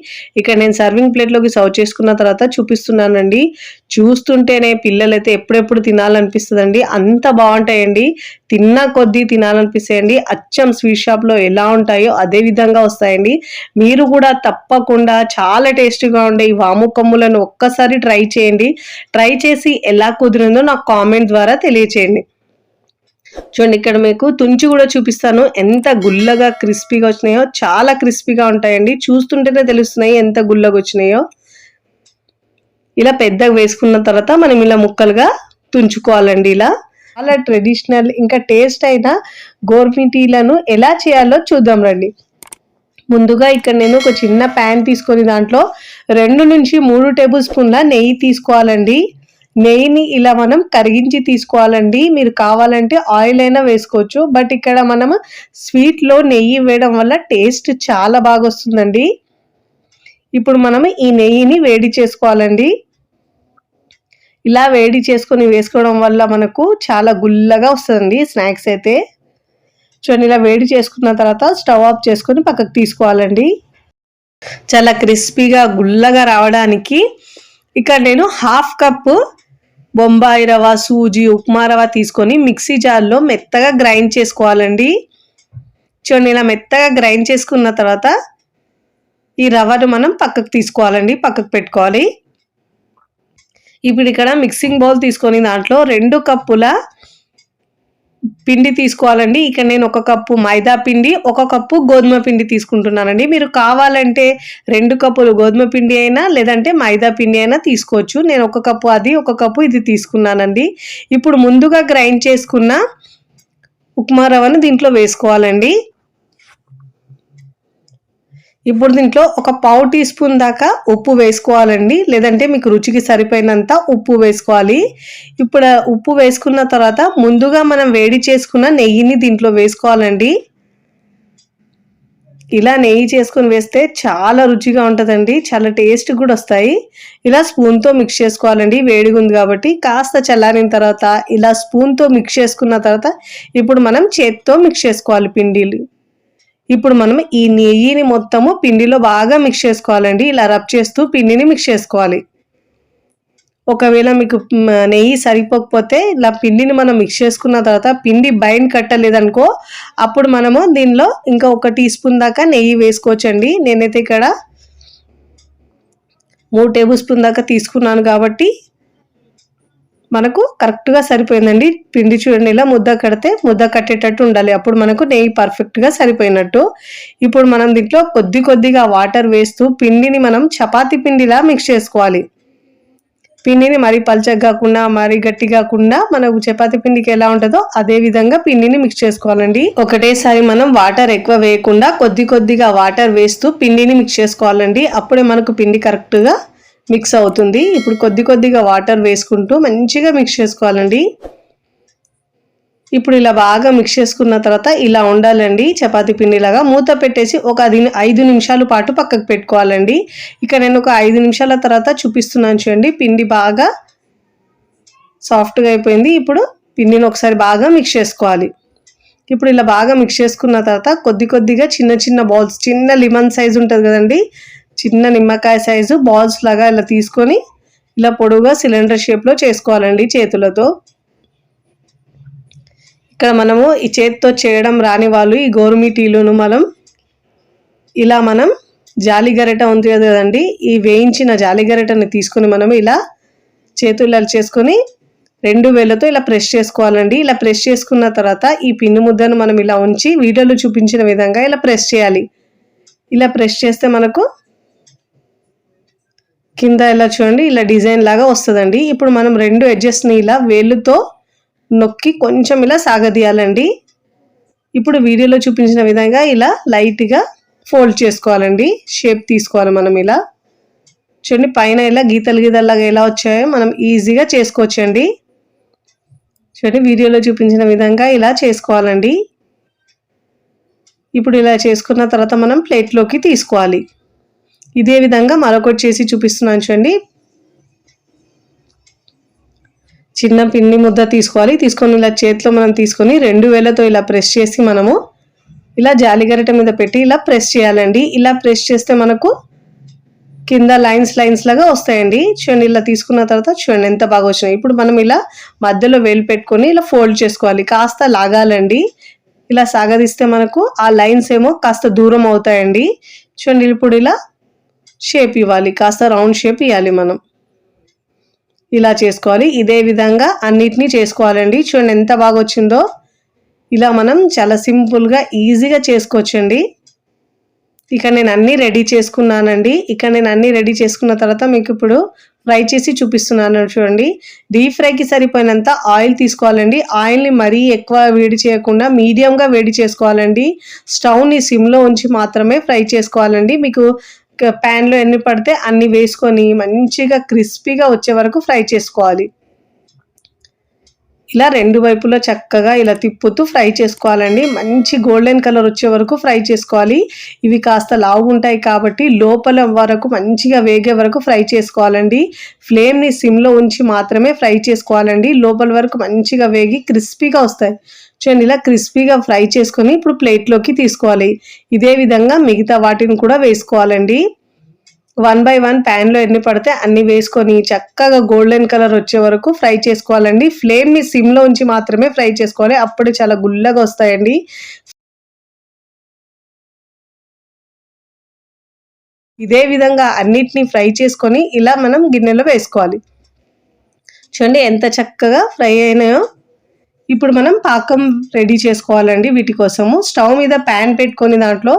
ఇక్కడ నేను సర్వింగ్ ప్లేట్లోకి సర్వ్ చేసుకున్న తర్వాత చూపిస్తున్నానండి. చూస్తుంటేనే పిల్లలైతే ఎప్పుడెప్పుడు తినాలనిపిస్తుందండి. అంత బాగుంటాయండి. తిన్న కొద్దీ తినాలనిపిస్తాయండి. అచ్చం స్వీట్ షాప్లో ఎలా ఉంటాయో అదే విధంగా వస్తాయండి. మీరు కూడా తప్పకుండా చాలా టేస్టీగా ఉండే ఈ వాము కొమ్ములను ఒక్కసారి ట్రై చేయండి. ట్రై చేసి ఎలా కుదిరిందో నాకు కామెంట్ ద్వారా తెలియచేయండి. చూడండి, ఇక్కడ మీకు తుంచి కూడా చూపిస్తాను. ఎంత గుల్లగా క్రిస్పీగా వచ్చినాయో, చాలా క్రిస్పీగా ఉంటాయండి. చూస్తుంటేనే తెలుస్తున్నాయి ఎంత గుల్లగా వచ్చినాయో. ఇలా పెద్దగా వేసుకున్న తర్వాత మనం ఇలా ముక్కలుగా తుంచుకోవాలండి. ఇలా చాలా ట్రెడిషనల్ ఇంకా టేస్ట్ అయిన గోర్మిటీలను ఎలా చేయాలో చూద్దాం రండి. ముందుగా ఇక్కడ నేను ఒక చిన్న ప్యాన్ తీసుకొని దాంట్లో 2 నుంచి 3 టేబుల్ స్పూన్ల నెయ్యి తీసుకోవాలండి. నెయ్యిని ఇలా మనం కరిగించి తీసుకోవాలండి. మీరు కావాలంటే ఆయిల్ అయినా వేసుకోవచ్చు. బట్ ఇక్కడ మనము స్వీట్లో నెయ్యి వేయడం వల్ల టేస్ట్ చాలా బాగా వస్తుందండి. ఇప్పుడు మనం ఈ నెయ్యిని వేడి చేసుకోవాలండి. ఇలా వేడి చేసుకొని వేసుకోవడం వల్ల మనకు చాలా గుల్లగా వస్తుందండి స్నాక్స్ అయితే. చూడండి, ఇలా వేడి చేసుకున్న తర్వాత స్టవ్ ఆఫ్ చేసుకొని పక్కకు తీసుకోవాలండి. చాలా క్రిస్పీగా గుల్లగా రావడానికి ఇక్కడ నేను 1/2 కప్పు బొంబాయి రవ, సూజీ, ఉప్మా రవ తీసుకొని మిక్సీ జార్లో మెత్తగా గ్రైండ్ చేసుకోవాలండి. చూడండి, ఇలా మెత్తగా గ్రైండ్ చేసుకున్న తర్వాత ఈ రవ్వను మనం పక్కకు తీసుకోవాలండి, పక్కకు పెట్టుకోవాలి. ఇప్పుడు ఇక్కడ మిక్సింగ్ బౌల్ తీసుకొని దాంట్లో 2 కప్పుల పిండి తీసుకోవాలండి. ఇక్కడ నేను 1 కప్పు మైదా పిండి, 1 కప్పు గోధుమ పిండి తీసుకుంటున్నానండి. మీరు కావాలంటే 2 కప్పులు గోధుమ పిండి అయినా లేదంటే మైదా పిండి అయినా తీసుకోవచ్చు. నేను 1 కప్పు అది, 1 కప్పు ఇది తీసుకున్నానండి. ఇప్పుడు ముందుగా గ్రైండ్ చేసుకున్న ఉప్మా రవ్వను దీంట్లో వేసుకోవాలండి. ఇప్పుడు దీంట్లో ఒక 1/2 టీ స్పూన్ దాకా ఉప్పు వేసుకోవాలండి. లేదంటే మీకు రుచికి సరిపోయినంత ఉప్పు వేసుకోవాలి. ఇప్పుడు ఉప్పు వేసుకున్న తర్వాత ముందుగా మనం వేడి చేసుకున్న నెయ్యిని దీంట్లో వేసుకోవాలండి. ఇలా నెయ్యి చేసుకొని వేస్తే చాలా రుచిగా ఉంటుందండి. చాలా టేస్ట్ కూడా వస్తాయి. ఇలా స్పూన్తో మిక్స్ చేసుకోవాలండి. వేడిగా ఉంది కాబట్టి కాస్త చల్లారిన తర్వాత ఇలా స్పూన్తో మిక్స్ చేసుకున్న తర్వాత ఇప్పుడు మనం చేత్తో మిక్స్ చేసుకోవాలి పిండిలు. ఇప్పుడు మనం ఈ నెయ్యిని మొత్తము పిండిలో బాగా మిక్స్ చేసుకోవాలండి. ఇలా రబ్ చేస్తూ పిండిని మిక్స్ చేసుకోవాలి. ఒకవేళ మీకు నెయ్యి సరిపోకపోతే ఇలా పిండిని మనం మిక్స్ చేసుకున్న తర్వాత పిండి బైండ్ కట్టలేదనుకో అప్పుడు మనము దీనిలో ఇంకా 1 టీ స్పూన్ దాకా నెయ్యి వేసుకోవచ్చండి. నేనైతే ఇక్కడ 3 టేబుల్ స్పూన్ దాకా తీసుకున్నాను కాబట్టి మనకు కరెక్ట్గా సరిపోయిందండి. పిండి చూడండి, ఇలా ముద్ద కడితే ముద్ద కట్టేటట్టు ఉండాలి. అప్పుడు మనకు నెయ్యి పర్ఫెక్ట్గా సరిపోయినట్టు. ఇప్పుడు మనం దీంట్లో కొద్దిగా వాటర్ వేస్తూ పిండిని మనం చపాతీ పిండిలా మిక్స్ చేసుకోవాలి. పిండిని మరీ పల్చగా కాకుండా మరీ గట్టి కాకుండా మనకు చపాతీ పిండికి ఎలా ఉంటుందో అదే విధంగా పిండిని మిక్స్ చేసుకోవాలండి. ఒకటేసారి మనం వాటర్ ఎక్కువ వేయకుండా కొద్దిగా వాటర్ వేస్తూ పిండిని మిక్స్ చేసుకోవాలండి. అప్పుడే మనకు పిండి కరెక్ట్గా మిక్స్ అవుతుంది. ఇప్పుడు కొద్దిగా వాటర్ వేసుకుంటూ మంచిగా మిక్స్ చేసుకోవాలండి. ఇప్పుడు ఇలా బాగా మిక్స్ చేసుకున్న తర్వాత ఇలా ఉండాలండి చపాతీ పిండిలాగా. మూత పెట్టేసి ఒక 5 నిమిషాల పాటు పక్కకు పెట్టుకోవాలండి. ఇక నేను ఒక 5 నిమిషాల తర్వాత చూపిస్తున్నాను చూడండి. పిండి బాగా సాఫ్ట్గా అయిపోయింది. ఇప్పుడు పిండిని ఒకసారి బాగా మిక్స్ చేసుకోవాలి. ఇప్పుడు ఇలా బాగా మిక్స్ చేసుకున్న తర్వాత కొద్దిగా చిన్న బాల్స్, చిన్న లెమన్ సైజ్ ఉంటుంది కదండి, చిన్న నిమ్మకాయ సైజు బాల్స్ లాగా ఇలా తీసుకొని ఇలా పొడవుగా సిలిండర్ షేప్లో చేసుకోవాలండి చేతులతో. ఇక్కడ మనము ఈ చేతితో చేయడం రాని వాళ్ళు ఈ గోరుమిటీలను మనం జాలి గరిట ఉంది కదండి, ఈ వేయించిన జాలి గరిటని తీసుకొని మనం ఇలా చేతులు చేసుకొని 2 వేళ్ళతో ఇలా ప్రెస్ చేసుకోవాలండి. ఇలా ప్రెస్ చేసుకున్న తర్వాత ఈ పిండి ముద్దను మనం ఇలా ఉంచి వీడియోలో చూపించిన విధంగా ఇలా ప్రెస్ చేయాలి. ఇలా ప్రెస్ చేస్తే మనకు కింద ఇలా చూడండి ఇలా డిజైన్ లాగా వస్తుందండి. ఇప్పుడు మనం 2 ఎడ్జెస్ని ఇలా వేళ్ళుతో నొక్కి కొంచెం ఇలా సాగదీయాలండి. ఇప్పుడు వీడియోలో చూపించిన విధంగా ఇలా లైట్గా ఫోల్డ్ చేసుకోవాలండి. షేప్ తీసుకోవాలి మనం ఇలా. చూడండి, పైన ఇలా గీతలాగా ఎలా వచ్చాయో మనం ఈజీగా చేసుకోవచ్చండి. చూడండి, వీడియోలో చూపించిన విధంగా ఇలా చేసుకోవాలండి. ఇప్పుడు ఇలా చేసుకున్న తర్వాత మనం ప్లేట్లోకి తీసుకోవాలి. ఇదే విధంగా మరొకటి చేసి చూపిస్తున్నాను చూడండి. చిన్న పిండి ముద్ద తీసుకొని ఇలా చేతిలో మనం తీసుకొని 2 వేళ్ళతో ఇలా ప్రెస్ చేసి మనము ఇలా జాలిగరిట మీద పెట్టి ఇలా ప్రెస్ చేయాలండి. ఇలా ప్రెస్ చేస్తే మనకు కింద లైన్స్ లాగా వస్తాయండి. చూడండి ఇలా తీసుకున్న తర్వాత చూడండి ఎంత బాగా వచ్చినాయి. ఇప్పుడు మనం ఇలా మధ్యలో వేలు పెట్టుకొని ఇలా ఫోల్డ్ చేసుకోవాలి. కాస్త లాగాలండి. ఇలా సాగదీస్తే మనకు ఆ లైన్స్ ఏమో కాస్త దూరం అవుతాయండి. చూడండి ఇప్పుడు ఇలా షేప్ ఇవ్వాలి. కాస్త రౌండ్ షేప్ ఇవ్వాలి మనం. ఇలా చేసుకోవాలి. ఇదే విధంగా అన్నిటినీ చేసుకోవాలండి. చూడండి ఎంత బాగా వచ్చిందో. ఇలా మనం చాలా సింపుల్గా ఈజీగా చేసుకోవచ్చండి. ఇక్కడ నేను అన్నీ రెడీ చేసుకున్నానండి. రెడీ చేసుకున్న తర్వాత మీకు ఇప్పుడు ఫ్రై చేసి చూపిస్తున్నాను చూడండి. డీప్ ఫ్రైకి సరిపోయినంత ఆయిల్ తీసుకోవాలండి. ఆయిల్ని మరీ ఎక్కువ వేడి చేయకుండా మీడియంగా వేడి చేసుకోవాలండి. స్టవ్ని సిమ్లో ఉంచి మాత్రమే ఫ్రై చేసుకోవాలండి. మీకు ప్యాన్లో ఎన్ని పడితే అన్ని వేసుకొని మంచిగా క్రిస్పీగా వచ్చే వరకు ఫ్రై చేసుకోవాలి. ఇలా రెండు వైపులా చక్కగా ఇలా తిప్పుతూ ఫ్రై చేసుకోవాలండి. మంచి గోల్డెన్ కలర్ వచ్చే వరకు ఫ్రై చేసుకోవాలి. ఇవి కాస్త లావు ఉంటాయి కాబట్టి లోపల వరకు మంచిగా వేగే వరకు ఫ్రై చేసుకోవాలండి. ఫ్లేమ్ని సిమ్లో ఉంచి మాత్రమే ఫ్రై చేసుకోవాలండి. లోపల వరకు మంచిగా వేగి క్రిస్పీగా వస్తాయి. చూడండి ఇలా క్రిస్పీగా ఫ్రై చేసుకొని ఇప్పుడు ప్లేట్లోకి తీసుకోవాలి. ఇదే విధంగా మిగతా వాటిని కూడా వేసుకోవాలండి. 1 by 1 ప్యాన్లో ఎన్ని పడితే అన్ని వేసుకొని చక్కగా గోల్డెన్ కలర్ వచ్చే వరకు ఫ్రై చేసుకోవాలండి. ఫ్లేమ్ని సిమ్లో ఉంచి మాత్రమే ఫ్రై చేసుకోవాలి. అప్పుడు చాలా గుల్లగా వస్తాయండి. ఇదే విధంగా అన్నిటినీ ఫ్రై చేసుకొని ఇలా మనం గిన్నెలో వేసుకోవాలి. చూడండి ఎంత చక్కగా ఫ్రై అయినాయో. ఇప్పుడు మనం పాకం రెడీ చేసుకోవాలండి. వీటి కోసము స్టవ్ మీద ప్యాన్ పెట్టుకొని దాంట్లో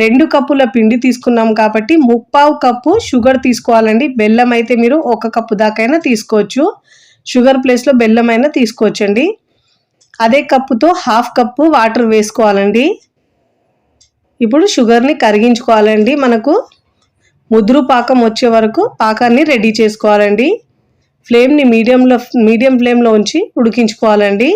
2 కప్పుల పిండి తీసుకున్నాం కాబట్టి 3/4 కప్పు షుగర్ తీసుకోవాలండి. బెల్లం అయితే మీరు 1 కప్పు దాకైనా తీసుకోవచ్చు. షుగర్ ప్లేస్లో బెల్లం అయినా తీసుకోవచ్చండి. అదే కప్పుతో 1/2 కప్పు వాటర్ వేసుకోవాలండి. ఇప్పుడు షుగర్ని కరిగించుకోవాలండి. మనకు ముదురు పాకం వచ్చే వరకు పాకాన్ని రెడీ చేసుకోవాలండి. ఫ్లేమ్ని మీడియం ఫ్లేమ్లో ఉంచి ఉడికించుకోవాలండి.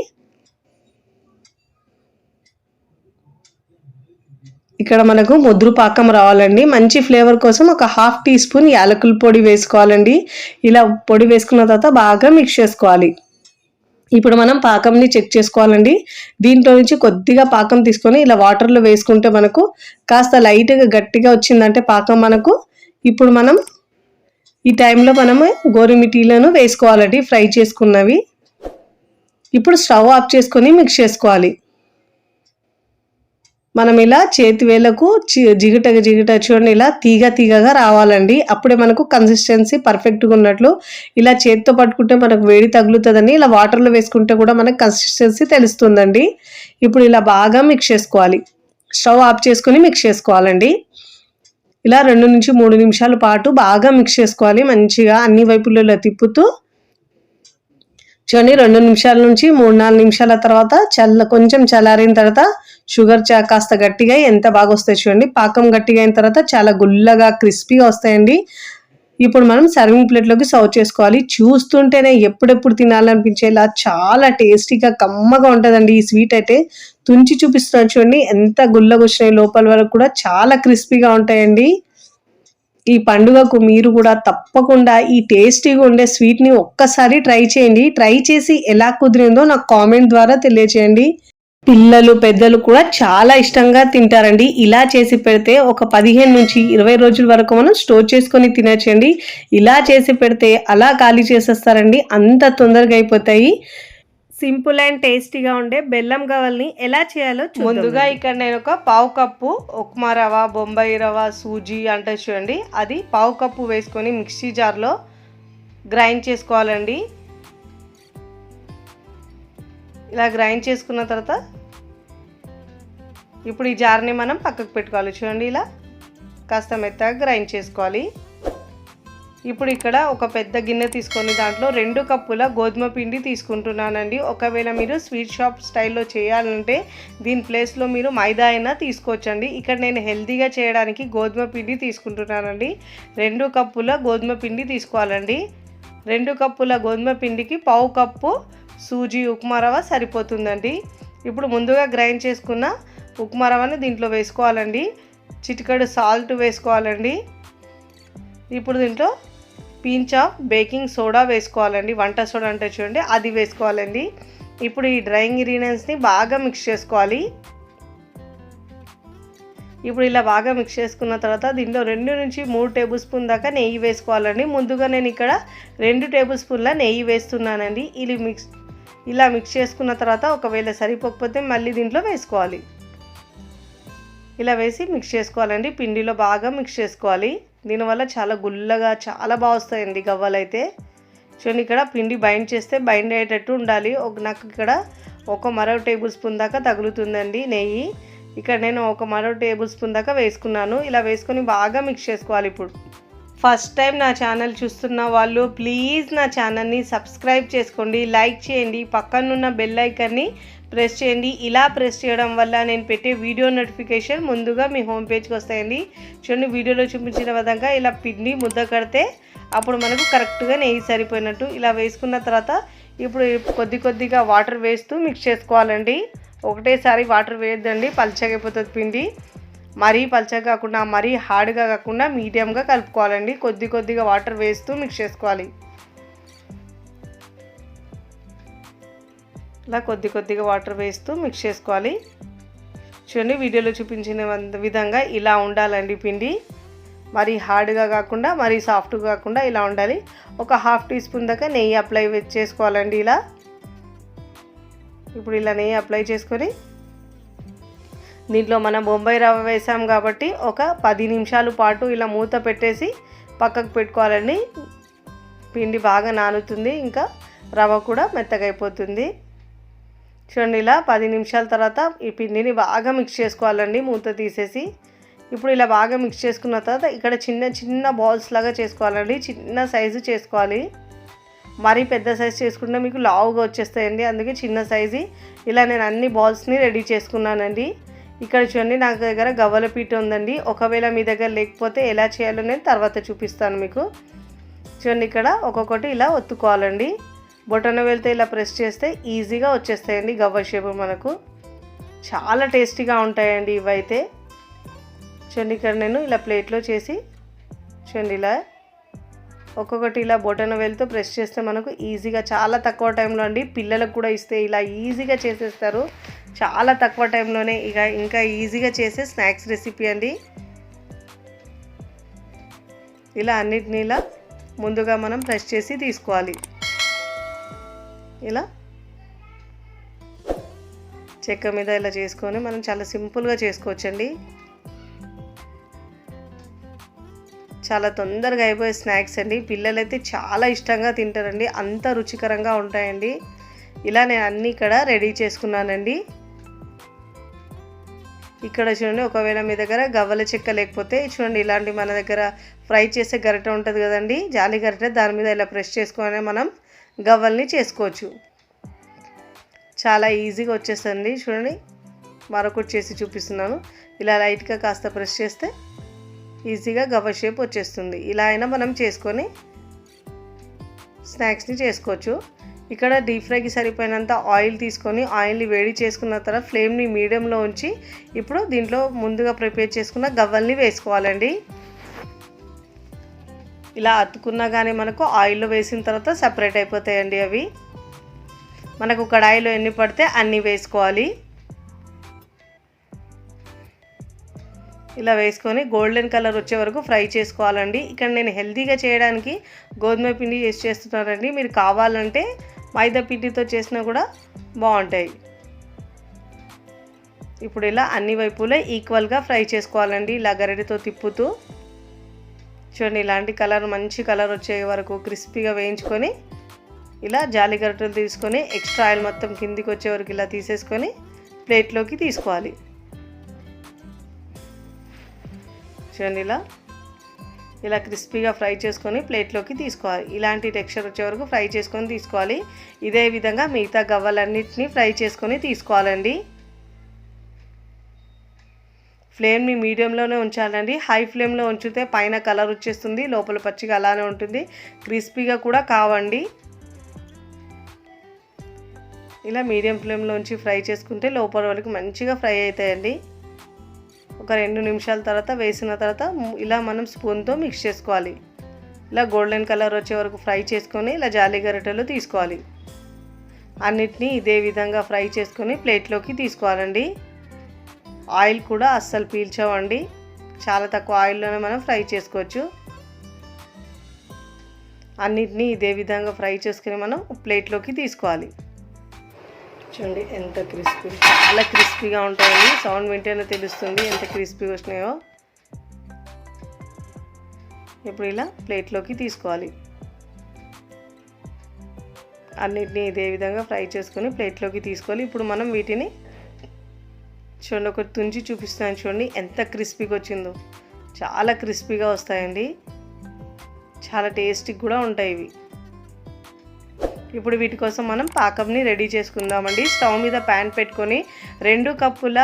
ఇక్కడ మనకు ముద్రు పాకం రావాలండి. మంచి ఫ్లేవర్ కోసం ఒక 1/2 టీ స్పూన్ యాలకుల పొడి వేసుకోవాలండి. ఇలా పొడి వేసుకున్న తర్వాత బాగా మిక్స్ చేసుకోవాలి. ఇప్పుడు మనం పాకంని చెక్ చేసుకోవాలండి. దీంట్లో నుంచి కొద్దిగా పాకం తీసుకొని ఇలా వాటర్లో వేసుకుంటే మనకు కాస్త లైట్గా గట్టిగా వచ్చిందంటే పాకం మనకు. ఇప్పుడు మనం ఈ టైంలో మనము గోరుమిటీలను వేసుకోవాలండి ఫ్రై చేసుకున్నవి. ఇప్పుడు స్టవ్ ఆఫ్ చేసుకొని మిక్స్ చేసుకోవాలి. మనం ఇలా చేతి వేలకు జిగట చూడండి ఇలా తీగగా రావాలండి. అప్పుడే మనకు కన్సిస్టెన్సీ పర్ఫెక్ట్గా ఉన్నట్లు. ఇలా చేతితో పట్టుకుంటే మనకు వేడి తగులుతుందని ఇలా వాటర్లో వేసుకుంటే కూడా మనకు కన్సిస్టెన్సీ తెలుస్తుందండి. ఇప్పుడు ఇలా బాగా మిక్స్ చేసుకోవాలి. స్టవ్ ఆఫ్ చేసుకొని మిక్స్ చేసుకోవాలండి. ఇలా 2 నుంచి 3 నిమిషాల పాటు బాగా మిక్స్ చేసుకోవాలి. మంచిగా అన్ని వైపులలో తిప్పుతూ చూడండి 2 నిమిషాల నుంచి 3-4 నిమిషాల తర్వాత కొంచెం చల్లారిన తర్వాత షుగర్ కాస్త గట్టిగా ఎంత బాగా వస్తాయి చూడండి. పాకం గట్టిగా అయిన తర్వాత చాలా గుల్లగా క్రిస్పీగా వస్తాయండి. ఇప్పుడు మనం సర్వింగ్ ప్లేట్లోకి సర్వ్ చేసుకోవాలి. చూస్తుంటేనే ఎప్పుడెప్పుడు తినాలనిపించేలా చాలా టేస్టీగా కమ్మగా ఉంటుందండి. ఈ స్వీట్ అయితే తుంచి చూపిస్తున్నాను చూడండి ఎంత గుల్లగా వచ్చినాయి. లోపల వరకు కూడా చాలా క్రిస్పీగా ఉంటాయండి. ఈ పండుగకు మీరు కూడా తప్పకుండా ఈ టేస్టీగా ఉండే స్వీట్ని ఒక్కసారి ట్రై చేయండి. ట్రై చేసి ఎలా కుదిరిందో నాకు కామెంట్ ద్వారా తెలియచేయండి. పిల్లలు పెద్దలు కూడా చాలా ఇష్టంగా తింటారండి. ఇలా చేసి పెడితే ఒక 15 నుంచి 20 రోజుల వరకు మనం స్టోర్ చేసుకొని తినచ్చండి. ఇలా చేసి పెడితే అలా ఖాళీ చేసేస్తారండి. అంత తొందరగా అయిపోతాయి. సింపుల్ అండ్ టేస్టీగా ఉండే బెల్లం గవ్వల్ని ఎలా చేయాలో ముందుగా ఇక్కడ నేను ఒక 1/4 కప్పు ఉప్మా రవ్వ, బొంబాయి రవ్వ, సూజీ అంటే చూడండి అది 1/4 కప్పు వేసుకొని మిక్సీ జార్లో గ్రైండ్ చేసుకోవాలండి. ఇలా గ్రైండ్ చేసుకున్న తర్వాత ఇప్పుడు ఈ జార్ని మనం పక్కకు పెట్టుకోవాలి. చూడండి ఇలా కాస్త మెత్తగా గ్రైండ్ చేసుకోవాలి. ఇప్పుడు ఇక్కడ ఒక పెద్ద గిన్నె తీసుకొని దాంట్లో 2 కప్పుల గోధుమ పిండి తీసుకుంటున్నానండి. ఒకవేళ మీరు స్వీట్ షాప్ స్టైల్లో చేయాలంటే దీని ప్లేస్లో మీరు మైదా అయినా తీసుకోవచ్చండి. ఇక్కడ నేను హెల్తీగా చేయడానికి గోధుమ పిండి తీసుకుంటున్నానండి. 2 కప్పుల గోధుమ పిండి తీసుకోవాలండి. 2 కప్పుల గోధుమ పిండికి 1/4 కప్పు సూజీ ఉప్మా రవ్వ సరిపోతుందండి. ఇప్పుడు ముందుగా గ్రైండ్ చేసుకున్న ఉప్మా రవ్వని దీంట్లో వేసుకోవాలండి. చిటికెడు సాల్ట్ వేసుకోవాలండి. ఇప్పుడు దీంట్లో పించ్ ఆఫ్ బేకింగ్ సోడా వేసుకోవాలండి. వంట సోడా అంటే చూడండి అది వేసుకోవాలండి. ఇప్పుడు ఈ డ్రై ఇంగ్రీడియంట్స్ని బాగా మిక్స్ చేసుకోవాలి. ఇప్పుడు ఇలా బాగా మిక్స్ చేసుకున్న తర్వాత దీంట్లో 2 నుంచి 3 టేబుల్ స్పూన్ దాకా నెయ్యి వేసుకోవాలండి. ముందుగా నేను ఇక్కడ 2 టేబుల్ స్పూన్ల నెయ్యి వేస్తున్నానండి. ఇలా మిక్స్ చేసుకున్న తర్వాత ఒకవేళ సరిపోకపోతే మళ్ళీ దీంట్లో వేసుకోవాలి. ఇలా వేసి మిక్స్ చేసుకోవాలండి. పిండిలో బాగా మిక్స్ చేసుకోవాలి. దీనివల్ల చాలా గుల్లగా చాలా బాగా వస్తాయండి గవ్వలు అయితే. చూడండి, ఇక్కడ పిండి బైండ్ చేస్తే బైండ్ అయ్యేటట్టు ఉండాలి. నాకు ఇక్కడ మరో టేబుల్ స్పూన్ దాకా తగులుతుందండి నెయ్యి. ఇక్కడ నేను మరో టేబుల్ స్పూన్ దాకా వేసుకున్నాను. ఇలా వేసుకొని బాగా మిక్స్ చేసుకోవాలి. ఇప్పుడు ఫస్ట్ టైం నా ఛానల్ చూస్తున్న వాళ్ళు ప్లీజ్ నా ఛానల్ని సబ్స్క్రైబ్ చేసుకోండి, లైక్ చేయండి, పక్కనున్న బెల్ ఐకాన్ని ప్రెస్ చేయండి. ఇలా ప్రెస్ చేయడం వల్ల నేను పెట్టే వీడియో నోటిఫికేషన్ ముందుగా మీ హోమ్ పేజ్కి వస్తాయండి. చూడండి, వీడియోలో చూపించిన విధంగా ఇలా పిండి ముద్ద కడితే అప్పుడు మనకు కరెక్ట్గా నెయ్యి సరిపోయినట్టు. ఇలా వేసుకున్న తర్వాత ఇప్పుడు కొద్దిగా వాటర్ వేస్తూ మిక్స్ చేసుకోవాలండి. ఒకటేసారి వాటర్ వేయద్దండి, పల్చగా అయిపోతుంది పిండి. మరీ పల్చగా కాకుండా మరీ హార్డ్గా కాకుండా మీడియంగా కలుపుకోవాలండి. కొద్దిగా వాటర్ వేస్తూ మిక్స్ చేసుకోవాలి. ఇలా కొద్దిగా వాటర్ వేస్తూ మిక్స్ చేసుకోవాలి. చూడండి, వీడియోలో చూపించిన విధంగా ఇలా ఉండాలండి పిండి. మరీ హార్డ్గా కాకుండా మరీ సాఫ్ట్గా కాకుండా ఇలా ఉండాలి. 1/2 టీ స్పూన్ దాకా నెయ్యి అప్లై చేసుకోవాలండి. ఇప్పుడు ఇలా నెయ్యి అప్లై చేసుకొని దీంట్లో మనం బొంబాయి రవ్వ వేసాం కాబట్టి 10 నిమిషాల పాటు ఇలా మూత పెట్టేసి పక్కకు పెట్టుకోవాలండి. పిండి బాగా నానుతుంది, ఇంకా రవ్వ కూడా మెత్తగా అయిపోతుంది. చూడండి, ఇలా 10 నిమిషాల తర్వాత ఈ పిండిని బాగా మిక్స్ చేసుకోవాలండి మూత తీసేసి. ఇప్పుడు ఇలా బాగా మిక్స్ చేసుకున్న తర్వాత ఇక్కడ చిన్న బాల్స్ లాగా చేసుకోవాలండి. చిన్న సైజు చేసుకోవాలి. మరీ పెద్ద సైజు చేసుకుంటే మీకు లావుగా వచ్చేస్తాయండి. అందుకే చిన్న సైజు ఇలా నేను అన్ని బాల్స్ని రెడీ చేసుకున్నానండి. ఇక్కడ చూడండి, నా దగ్గర గవ్వల పీట ఉందండి. ఒకవేళ మీ దగ్గర లేకపోతే ఎలా చేయాలో నేను తర్వాత చూపిస్తాను మీకు. చూడండి, ఇక్కడ ఒక్కొక్కటి ఇలా ఒత్తుకోవాలండి. బొటన వేలితో ఇలా ప్రెస్ చేస్తే ఈజీగా వచ్చేస్తాయండి గవ్వ షేపు. మనకు చాలా టేస్టీగా ఉంటాయండి ఇవైతే. చూడండి, ఇక్కడ నేను ఇలా ప్లేట్లో చేసి చూడండి, ఇలా ఒక్కొక్కటి ఇలా బొటన వేలితో ప్రెస్ చేస్తే మనకు ఈజీగా చాలా తక్కువ టైంలో అండి. పిల్లలకు కూడా ఇస్తే ఇలా ఈజీగా చేసేస్తారు. చాలా తక్కువ టైంలోనే ఇంకా ఈజీగా చేసే స్నాక్స్ రెసిపీ అండి. ఇలా అన్నిటినీ ఇలా ముందుగా మనం ప్రెస్ చేసి తీసుకోవాలి. ఇలా చెక్క మీద ఇలా చేసుకొని మనం చాలా సింపుల్గా చేసుకోవచ్చండి. చాలా తొందరగా అయిపోయే స్నాక్స్ అండి. పిల్లలైతే చాలా ఇష్టంగా తింటారండి, అంత రుచికరంగా ఉంటాయండి. ఇలా నేను అన్నీ ఇక్కడ రెడీ చేసుకున్నానండి. ఇక్కడ చూడండి, ఒకవేళ మీ దగ్గర గవ్వల చెక్క లేకపోతే చూడండి, ఇలాంటి మన దగ్గర ఫ్రై చేసే గరిటె ఉంటుంది కదండి, జాలి గరిటె, దాని మీద ఇలా ప్రెస్ చేసుకొని మనం గవ్వల్ని చేసుకోవచ్చు. చాలా ఈజీగా వచ్చేస్తుంది. చూడండి, మరొకటి చేసి చూపిస్తున్నాను. ఇలా లైట్గా కాస్త ప్రెస్ చేస్తే ఈజీగా గవ్వ షేప్ వచ్చేస్తుంది. ఇలా అయినా మనం చేసుకొని స్నాక్స్ని చేసుకోవచ్చు. ఇక్కడ డీప్ ఫ్రైకి సరిపోయినంత ఆయిల్ తీసుకొని ఆయిల్ని వేడి చేసుకున్న తర్వాత ఫ్లేమ్ని మీడియంలో ఉంచి ఇప్పుడు దీంట్లో ముందుగా ప్రిపేర్ చేసుకున్న గవ్వల్ని వేసుకోవాలండి. ఇలా అతుకున్నా కానీ మనకు ఆయిల్లో వేసిన తర్వాత సపరేట్ అయిపోతాయండి అవి. మనకు కడాయిలో ఎన్ని పడితే అన్నీ వేసుకోవాలి. ఇలా వేసుకొని గోల్డెన్ కలర్ వచ్చే వరకు ఫ్రై చేసుకోవాలండి. ఇక్కడ నేను హెల్తీగా చేయడానికి గోధుమ పిండి యూస్ చేస్తున్నానండి. మీరు కావాలంటే మైదా పిండితో చేసినా కూడా బాగుంటాయి. ఇప్పుడు ఇలా అన్ని వైపులా ఈక్వల్గా ఫ్రై చేసుకోవాలండి. ఇలా గరిటెతో తిప్పుతూ చూడండి, ఇలాంటి కలర్ మంచి కలర్ వచ్చే వరకు క్రిస్పీగా వేయించుకొని ఇలా జాలి గరిటెలు తీసుకొని ఎక్స్ట్రా ఆయిల్ మొత్తం కిందికి వచ్చే వరకు ఇలా తీసేసుకొని ప్లేట్లోకి తీసుకోవాలి. చూడండి, ఇలా క్రిస్పీగా ఫ్రై చేసుకొని ప్లేట్లోకి తీసుకోవాలి. ఇలాంటి టెక్స్చర్ వచ్చే వరకు ఫ్రై చేసుకొని తీసుకోవాలి. ఇదే విధంగా మిగతా గవ్వలన్నిటిని ఫ్రై చేసుకొని తీసుకోవాలండి. ఫ్లేమ్ని మీడియంలోనే ఉంచాలండి. హై ఫ్లేమ్లో ఉంచితే పైన కలర్ వచ్చేస్తుంది, లోపల పచ్చిగా అలానే ఉంటుంది, క్రిస్పీగా కూడా కావండి. ఇలా మీడియం ఫ్లేమ్లో ఉంచి ఫ్రై చేసుకుంటే లోపల వరకు మంచిగా ఫ్రై అవుతాయండి. ఒక 2 నిమిషాల తర్వాత వేసిన తర్వాత ఇలా మనం స్పూన్తో మిక్స్ చేసుకోవాలి. ఇలా గోల్డెన్ కలర్ వచ్చే వరకు ఫ్రై చేసుకొని ఇలా జాలి గరిటెలు తీసుకోవాలి. అన్నిటినీ ఇదే విధంగా ఫ్రై చేసుకొని ప్లేట్లోకి తీసుకోవాలండి. ఆయిల్ కూడా అస్సలు పీల్చవండి. చాలా తక్కువ ఆయిల్లోనే మనం ఫ్రై చేసుకోవచ్చు. అన్నిటినీ ఇదే విధంగా ఫ్రై చేసుకుని మనం ప్లేట్లోకి తీసుకోవాలి. చూడండి ఎంత క్రిస్పీ, చాలా క్రిస్పీగా ఉంటాయండి. సౌండ్ వింటేనే తెలుస్తుంది ఎంత క్రిస్పీగా వచ్చినాయో. ఇప్పుడు ఇలా ప్లేట్లోకి తీసుకోవాలి. అన్నిటినీ ఇదే విధంగా ఫ్రై చేసుకొని ప్లేట్లోకి తీసుకోవాలి. ఇప్పుడు మనం వీటిని చూడండి, ఒకటి తుంచి చూపిస్తాను. చూడండి ఎంత క్రిస్పీగా వచ్చిందో. చాలా క్రిస్పీగా వస్తాయండి, చాలా టేస్టీగా కూడా ఉంటాయి ఇవి. ఇప్పుడు వీటి కోసం మనం పాకంని రెడీ చేసుకుందామండి. స్టవ్ మీద ప్యాన్ పెట్టుకొని 2 కప్పుల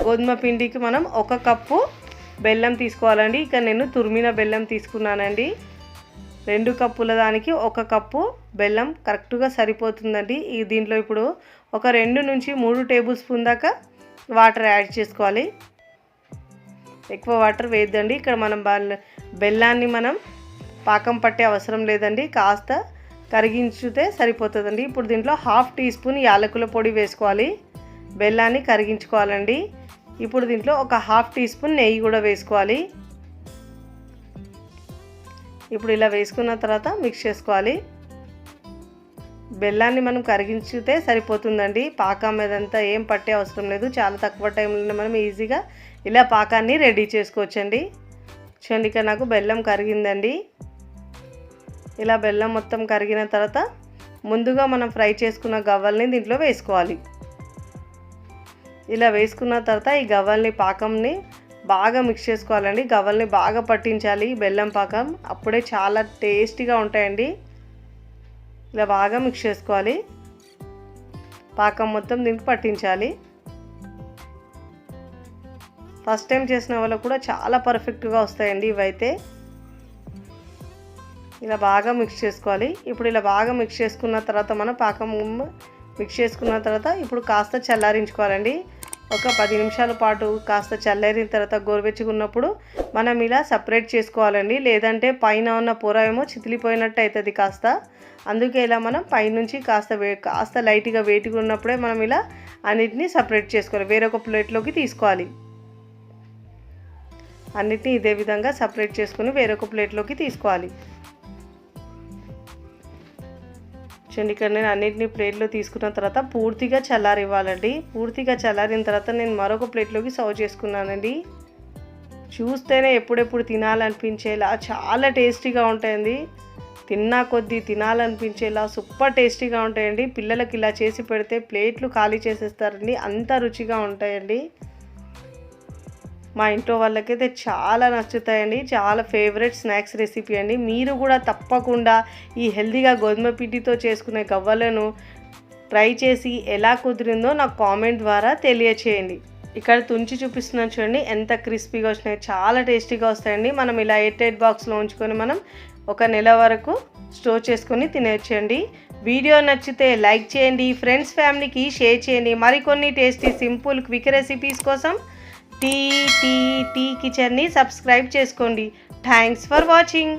గోధుమ పిండికి మనం 1 కప్పు బెల్లం తీసుకోవాలండి. ఇక నేను తురిమిన బెల్లం తీసుకున్నానండి. 2 కప్పుల దానికి 1 కప్పు బెల్లం కరెక్ట్గా సరిపోతుందండి. దీంట్లో ఇప్పుడు ఒక 2 నుంచి 3 టేబుల్ స్పూన్ దాకా వాటర్ యాడ్ చేసుకోవాలి. ఎక్కువ వాటర్ వేయద్దండి. ఇక్కడ మనం బెల్లాన్ని మనం పాకం పట్టే అవసరం లేదండి, కాస్త కరిగించితే సరిపోతుందండి. ఇప్పుడు దీంట్లో 1/2 టీ స్పూన్ యాలకుల పొడి వేసుకోవాలి. బెల్లాన్ని కరిగించుకోవాలండి. ఇప్పుడు దీంట్లో ఒక 1/2 టీ స్పూన్ నెయ్యి కూడా వేసుకోవాలి. ఇప్పుడు ఇలా వేసుకున్న తర్వాత మిక్స్ చేసుకోవాలి. బెల్లాన్ని మనం కరిగించితే సరిపోతుందండి. పాకం మీదంతా ఏం పట్టే అవసరం లేదు. చాలా తక్కువ టైంలోనే మనం ఈజీగా ఇలా పాకాన్ని రెడీ చేసుకోవచ్చండి. చూడండి, ఇక్కడ నాకు బెల్లం కరిగిందండి. ఇలా బెల్లం మొత్తం కరిగిన తర్వాత ముందుగా మనం ఫ్రై చేసుకున్న గవ్వల్ని దీంట్లో వేసుకోవాలి. ఇలా వేసుకున్న తర్వాత ఈ గవ్వల్ని పాకంని బాగా మిక్స్ చేసుకోవాలండి. గవ్వల్ని బాగా పట్టించాలి బెల్లం పాకం, అప్పుడే చాలా టేస్టీగా ఉంటాయండి. ఇలా బాగా మిక్స్ చేసుకోవాలి. పాకం మొత్తం దీనికి పట్టించాలి. ఫస్ట్ టైం చేసిన వాళ్ళకు కూడా చాలా పర్ఫెక్ట్గా వస్తాయండి ఇవైతే. ఇలా బాగా మిక్స్ చేసుకోవాలి. ఇప్పుడు ఇలా బాగా మిక్స్ చేసుకున్న తర్వాత మనం పాకం మిక్స్ చేసుకున్న తర్వాత ఇప్పుడు కాస్త చల్లారించుకోవాలండి. ఒక 10 నిమిషాల పాటు కాస్త చల్లారిన తర్వాత గోరువెచ్చగా ఉన్నప్పుడు మనం ఇలా సపరేట్ చేసుకోవాలండి. లేదంటే పైన ఉన్న పొర ఏమో చితిలిపోయినట్టు అవుతుంది కాస్త. అందుకే ఇలా మనం పైనుంచి కాస్త లైట్గా వేడిగా ఉన్నప్పుడే మనం ఇలా అన్నిటినీ సపరేట్ చేసుకోవాలి. వేరొక ప్లేట్లోకి తీసుకోవాలి. అన్నిటినీ ఇదే విధంగా సపరేట్ చేసుకుని వేరొక ప్లేట్లోకి తీసుకోవాలి. చూడండి, ఇక్కడ నేను అన్నిటినీ ప్లేట్లో తీసుకున్న తర్వాత పూర్తిగా చల్లారివ్వాలండి. పూర్తిగా చల్లారిన తర్వాత నేను మరొక ప్లేట్లోకి సర్వ్ చేసుకున్నానండి. చూస్తేనే ఎప్పుడెప్పుడు తినాలనిపించేలా చాలా టేస్టీగా ఉంటాయండి. తిన్నా కొద్దీ తినాలనిపించేలా సూపర్ టేస్టీగా ఉంటాయండి. పిల్లలకి ఇలా చేసి పెడితే ప్లేట్లు ఖాళీ చేసేస్తారండి, అంత రుచిగా ఉంటాయండి. మా ఇంట్లో వాళ్ళకైతే చాలా నచ్చుతాయండి. చాలా ఫేవరెట్ స్నాక్స్ రెసిపీ అండి. మీరు కూడా తప్పకుండా ఈ హెల్తీగా గోధుమ పిండితో చేసుకునే గవ్వలను ట్రై చేసి ఎలా కుదిరిందో నాకు కామెంట్ ద్వారా తెలియచేయండి. ఇక్కడ తుంచి చూపిస్తున్నాను చూడండి ఎంత క్రిస్పీగా వచ్చినాయి, చాలా టేస్టీగా వస్తాయండి. మనం ఇలా ఎయిర్ బాక్స్లో ఉంచుకొని మనం 1 నెల వరకు స్టోర్ చేసుకొని తినేయచ్చండి. వీడియో నచ్చితే లైక్ చేయండి, ఫ్రెండ్స్ ఫ్యామిలీకి షేర్ చేయండి. మరికొన్ని టేస్టీ సింపుల్ క్విక్ రెసిపీస్ కోసం టీ కిచెన్ని సబ్స్క్రైబ్ చేసుకోండి. Thanks for watching.